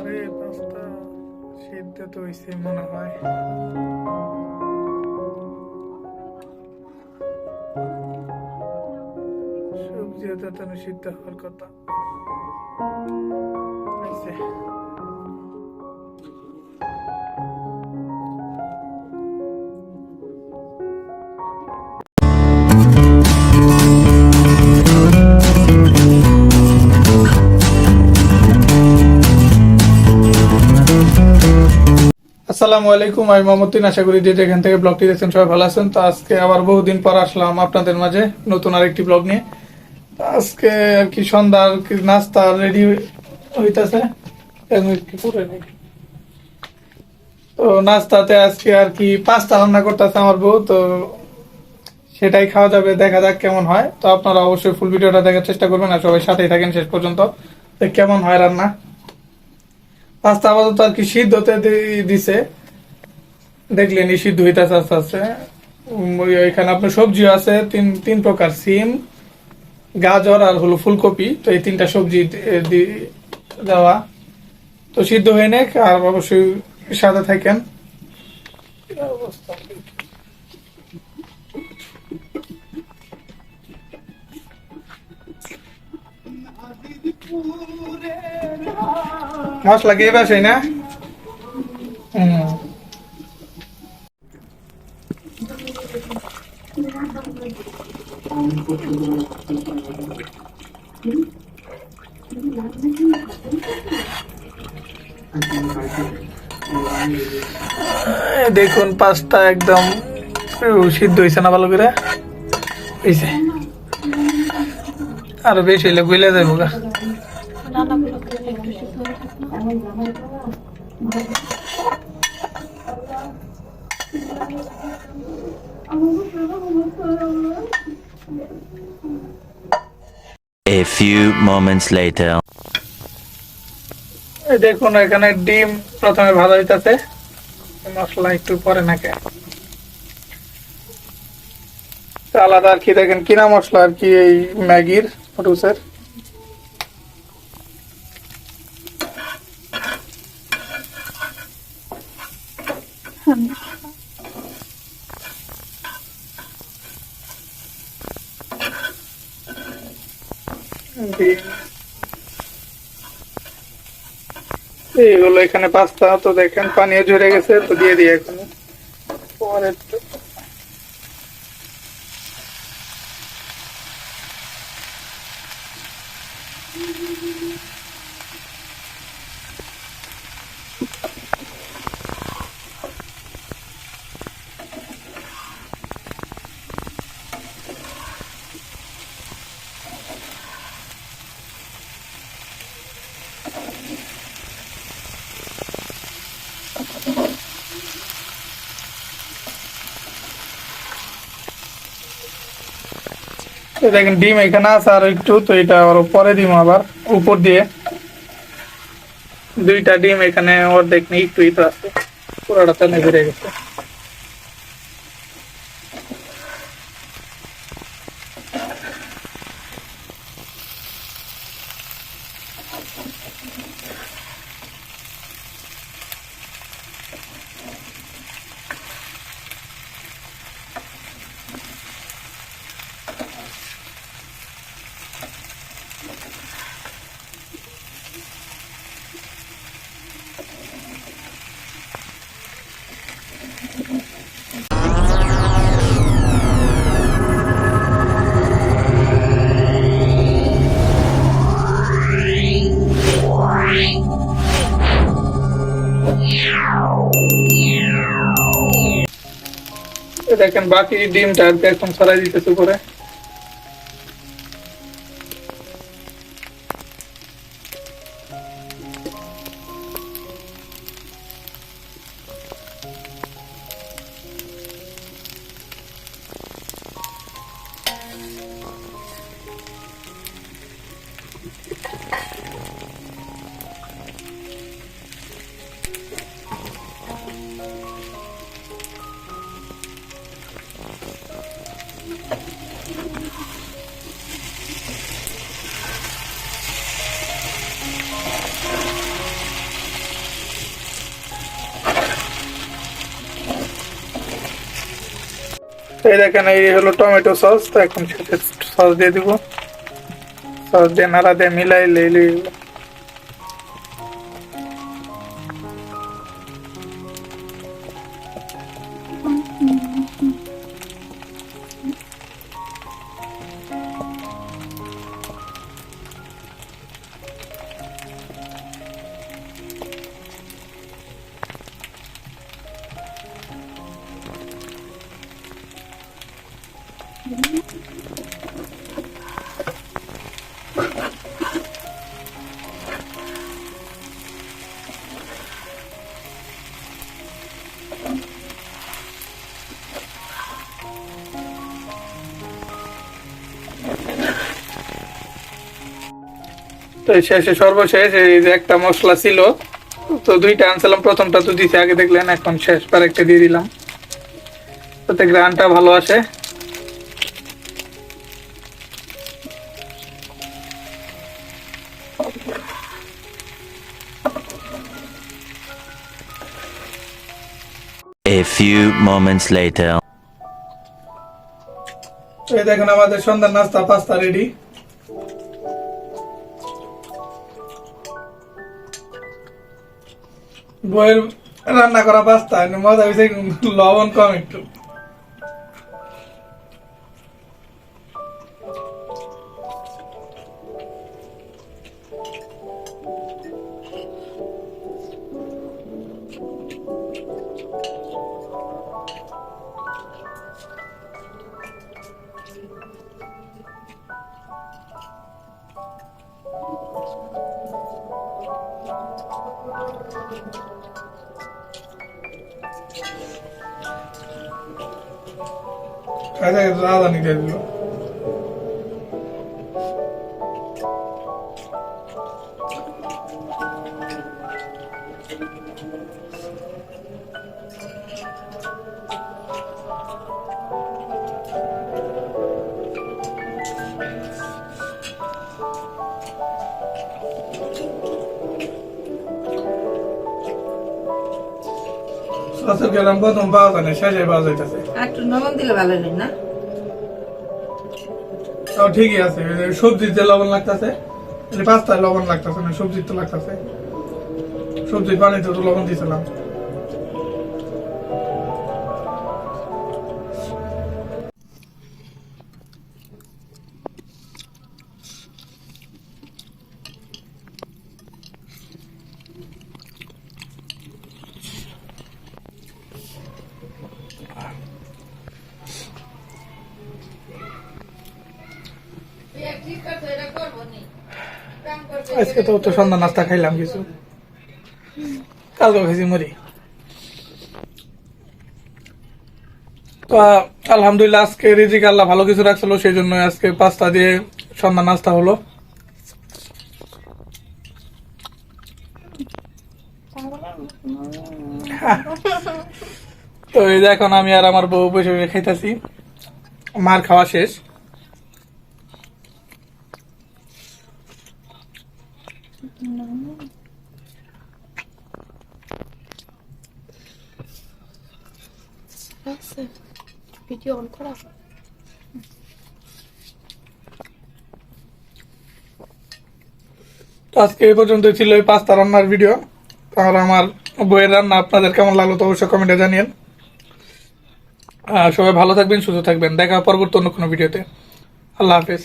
আরে পাস্তা সিদ্ধ তো হইছে মনে হয়। সবজি তো সিদ্ধ হওয়ার কথা হইছে। আসসালামু আলাইকুম, আমি মোহাম্মদ। আশা করি যে যেখান থেকে ব্লগটি দেখছেন সবাই ভালো আছেন। তো আজকে আবার বহুদিন পর আসলাম আপনাদের মাঝে নতুন আরেকটি ব্লগ নিয়ে। তো আজকে আর কি সন্ধ্যার নাস্তা রেডি হইতাছে। তো নাস্তাতে আজকে আর কি পাস্তা রান্না করতেছে আমার বউ। তো সেটাই খাওয়া যাবে, দেখা যাক কেমন হয়। তো আপনারা অবশ্যই ফুল ভিডিওটা দেখার চেষ্টা করবেন আর সবাই সাথেই থাকেন শেষ পর্যন্ত। তো কেমন হয় রান্না। পাস্তা আপাতত আর কি সিদ্ধতে দিছে, দেখলেন সিদ্ধ হইতেছে আস্তে আস্তে। এখানে আপনার সবজি আছে তিন তিন প্রকার, সিম, গাজর আর হলো ফুলকপি। তো এই তিনটা সবজি দেওয়া। তো সিদ্ধ হয়ে নেক আর অবশ্যই সাথে থাকেন। মশলা কে বাসাই না। হম দেখুন পাঁচটা একদম সিদ্ধ হয়েছে না ভালো করে হয়েছে। আরো বেশি হইলে গুলে যাবো গা। A few moments later. দেখুন এখানে ডিম প্রথমে ভালো হইতাছে, মশলা একটু পরে নাকে। আলাদা আর কি দেখেন কিনা মশলা আর কি, এই ম্যাগির রুসের। এইগুলো এখানে পাস্তা। তো দেখেন পানিও ঝরে গেছে, তো দিয়ে দিই এখন পরে। দেখেন ডিম এখানে আছে আর একটু, তো এটা আবার পরে দিব আবার উপর দিয়ে। দুইটা ডিম এখানে অর্ধেক নেই, একটু তো আছে, পুরোটা তেলে ঘুরে গেছে। দেখেন বাকি ডিমটা একদম ছড়াই দিতেছে উপরে। তো এই দেখেন এই হলো টমেটো সস। তো এখন সস দিয়ে দিব, সস দিয়ে নাড়া দিয়ে মিলাই লেই। তো এই শেষে সর্বশেষ এই যে একটা মশলা ছিল, তো দুইটা আনছিলাম, প্রথমটা তো দিতে আগে দেখলেন, এখন শেষবার একটা দিয়ে দিলাম, তাতে গ্রানটা ভালো আসে। A few moments later. তো এই দেখেন আমাদের সন্ধ্যার নাস্তা পাস্তা রেডি। বইয়ের রান্না করা পাস্তা মজা হয়েছে, লবণ কম একটু। রাজধানী দিয়ে দিল। সসের গেলাম প্রথম পাওয়া যায় না, শেষে পাওয়া যাইতেছে। একটু লবণ দিলে ভালো হলো না? তাও ঠিকই আছে, সবজিতে লবণ লাগতেছে, পাস্তায় লবণ লাগতেছে না, সবজির তো লাগতেছে। সবজির পানিতে তো লবণ দিয়েছিলাম। আজকে তো সন্ধ্যা নাস্তা খাইলাম কিছু, কালকে খাইছি মুড়ি। তো আলহামদুলিল্লাহ আজকে রিজিক আল্লাহ ভালো কিছু রাখছিল, সেই জন্য আজকে পাস্তা দিয়ে সন্ধ্যা নাস্তা হলো। তো এই যে এখন আমি আর আমার বউ বসে বসে খাইতেছি, মার খাওয়া শেষ। ভিডিও অন করা। তো আজকে এই পর্যন্ত ছিল এই পাস্তা রান্নার ভিডিও। আর আমার বইয়ের রান্না আপনাদের কেমন লাগলো তো অবশ্যই কমেন্টে জানিয়েন। সবাই ভালো থাকবেন, সুস্থ থাকবেন, দেখা পরবর্তী অন্য কোনো ভিডিওতে। আল্লাহ হাফেজ।